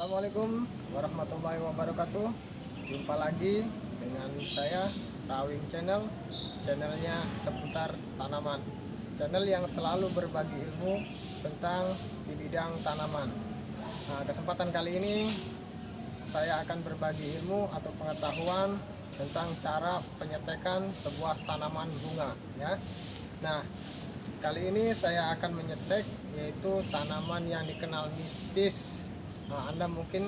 Assalamualaikum warahmatullahi wabarakatuh. Jumpa lagi dengan saya Rawing Channel. Channelnya seputar tanaman, channel yang selalu berbagi ilmu tentang di bidang tanaman. Nah, kesempatan kali ini saya akan berbagi ilmu atau pengetahuan tentang cara penyetekan sebuah tanaman bunga ya. Nah, kali ini saya akan menyetek yaitu tanaman yang dikenal mistis. Nah, Anda mungkin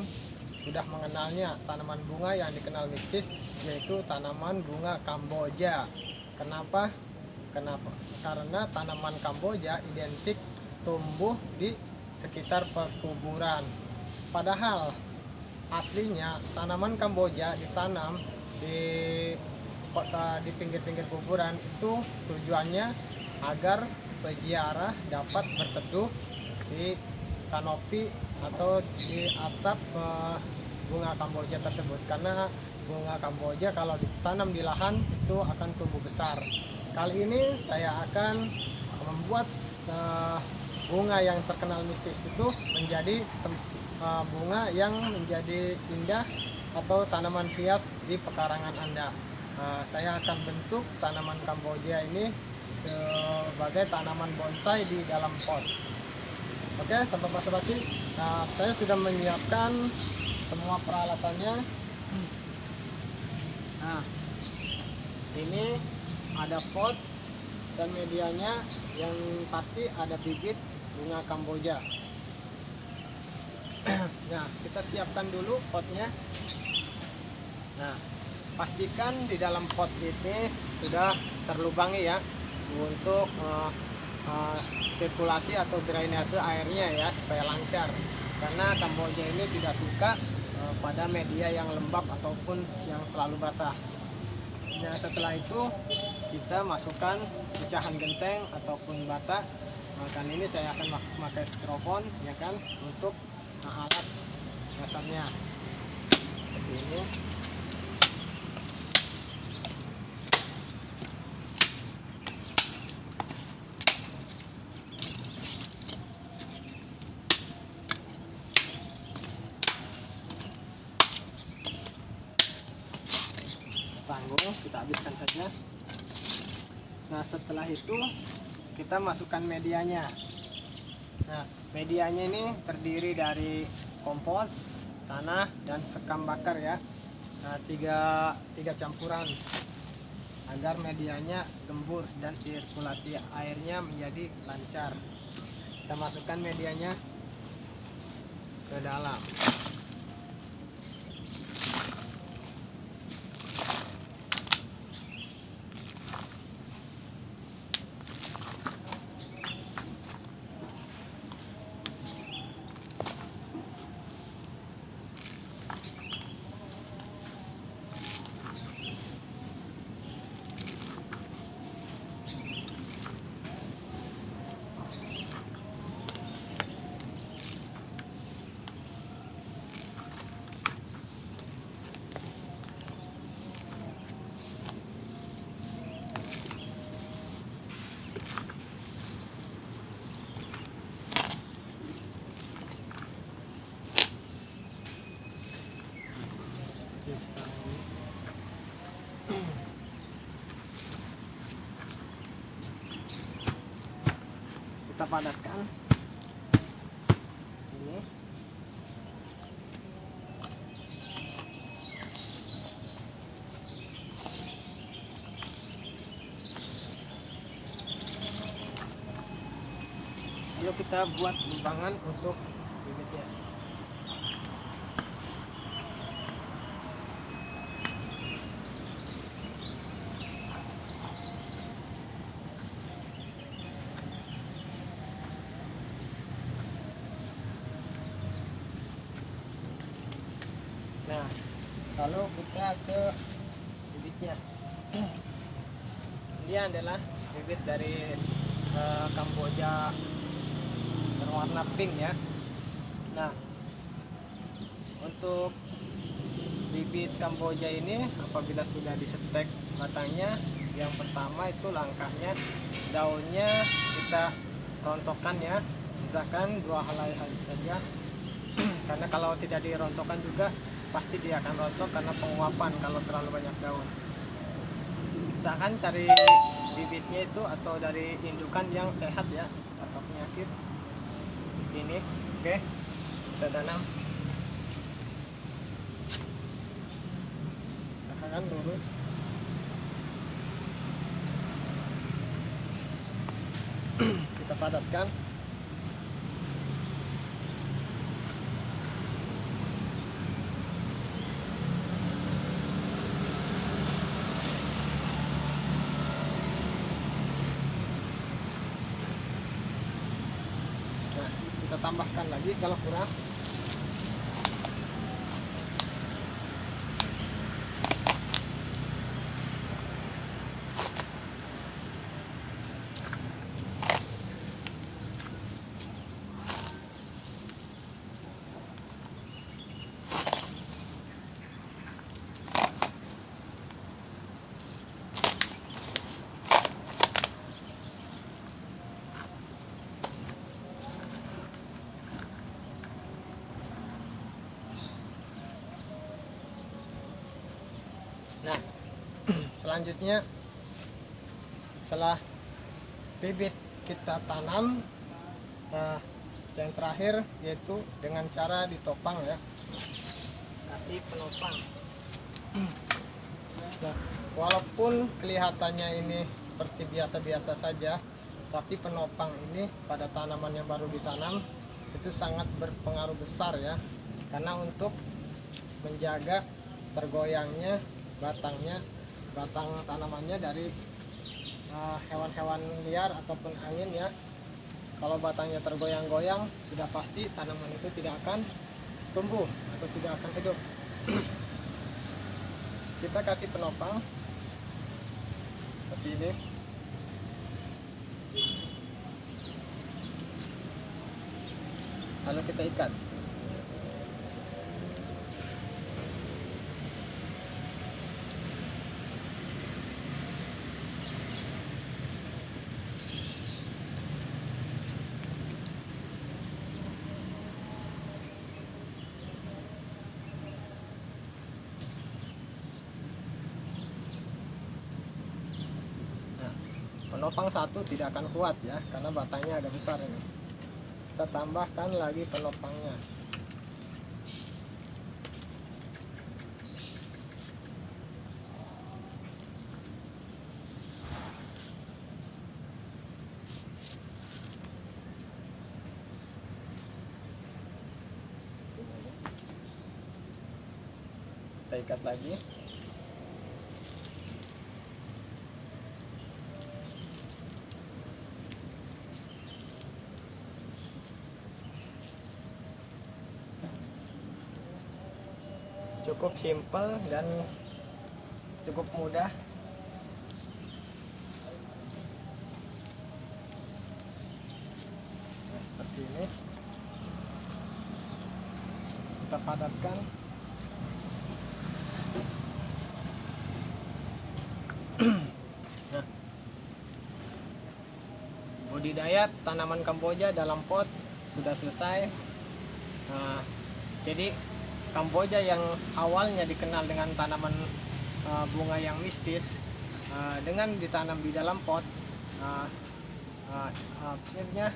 sudah mengenalnya, tanaman bunga yang dikenal mistis yaitu tanaman bunga Kamboja. Kenapa? Karena tanaman Kamboja identik tumbuh di sekitar perkuburan. Padahal aslinya tanaman Kamboja ditanam di pinggir-pinggir kuburan itu tujuannya agar peziarah dapat berteduh di kanopi atau di atap bunga Kamboja tersebut, karena bunga Kamboja kalau ditanam di lahan itu akan tumbuh besar. Kali ini saya akan membuat bunga yang terkenal mistis itu menjadi bunga yang menjadi indah atau tanaman hias di pekarangan Anda. Saya akan bentuk tanaman Kamboja ini sebagai tanaman bonsai di dalam pot. Oke, tanpa basa-basi, saya sudah menyiapkan semua peralatannya. Nah, ini ada pot dan medianya, yang pasti ada bibit bunga Kamboja. Nah, kita siapkan dulu potnya. Nah, pastikan di dalam pot ini sudah terlubangi ya, untuk sirkulasi atau drainase airnya ya, supaya lancar, karena Kamboja ini tidak suka pada media yang lembab ataupun yang terlalu basah. Nah, setelah itu kita masukkan pecahan genteng ataupun bata. Kali ini saya akan memakai styrofoam ya kan, untuk alas dasarnya seperti ini. Tanggung, kita habiskan saja. Nah, setelah itu kita masukkan medianya. Nah, medianya ini terdiri dari kompos, tanah, dan sekam bakar ya. Nah, tiga campuran agar medianya gembur dan sirkulasi airnya menjadi lancar. Kita masukkan medianya ke dalam. Kita padatkan ini. Lalu kita buat lubangan untuk bibitnya. Nah, lalu kita ke bibitnya. Ini adalah bibit dari Kamboja berwarna pink ya. Nah, untuk bibit Kamboja ini apabila sudah disetek batangnya, yang pertama itu langkahnya daunnya kita rontokkan ya, sisakan 2 helai saja. karena kalau tidak dirontokkan juga pasti dia akan rontok karena penguapan kalau terlalu banyak daun. Misalkan cari bibitnya itu atau dari indukan yang sehat ya, tanpa penyakit ini. Oke, kita tanam. Usahakan lurus. Kita padatkan. Nah, kita tambahkan lagi kalau kurang. Nah, selanjutnya setelah bibit kita tanam, yang terakhir yaitu dengan cara ditopang ya, kasih penopang. Nah, walaupun kelihatannya ini seperti biasa-biasa saja, tapi penopang ini pada tanaman yang baru ditanam itu sangat berpengaruh besar ya, karena untuk menjaga tergoyangnya batang tanamannya dari hewan-hewan liar ataupun angin ya. Kalau batangnya tergoyang-goyang, sudah pasti tanaman itu tidak akan tumbuh atau tidak akan hidup. Kita kasih penopang seperti ini. Lalu kita ikat. Penopang satu tidak akan kuat ya, karena batangnya agak besar ini. Kita tambahkan lagi penopangnya. Kita ikat lagi. Cukup simpel dan cukup mudah. Nah, seperti ini. Kita padatkan. Nah, budidaya tanaman Kamboja dalam pot sudah selesai. Nah, jadi Kamboja yang awalnya dikenal dengan tanaman bunga yang mistis, dengan ditanam di dalam pot, akhirnya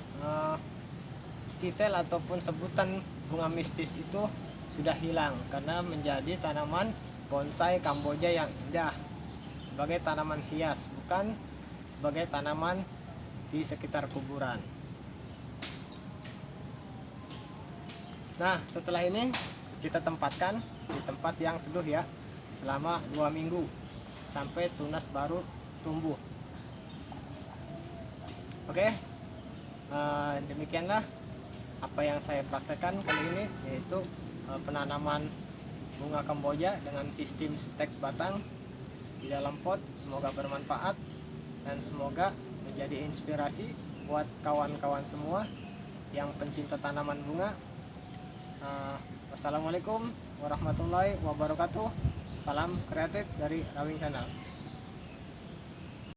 titel ataupun sebutan bunga mistis itu sudah hilang karena menjadi tanaman bonsai Kamboja yang indah sebagai tanaman hias, bukan sebagai tanaman di sekitar kuburan. Nah, setelah ini kita tempatkan di tempat yang teduh ya selama 2 minggu sampai tunas baru tumbuh. Oke, demikianlah apa yang saya praktekkan kali ini, yaitu penanaman bunga Kamboja dengan sistem stek batang di dalam pot. Semoga bermanfaat dan semoga menjadi inspirasi buat kawan-kawan semua yang pencinta tanaman bunga. Wassalamualaikum warahmatullahi wabarakatuh. Salam kreatif dari Rawing Channel.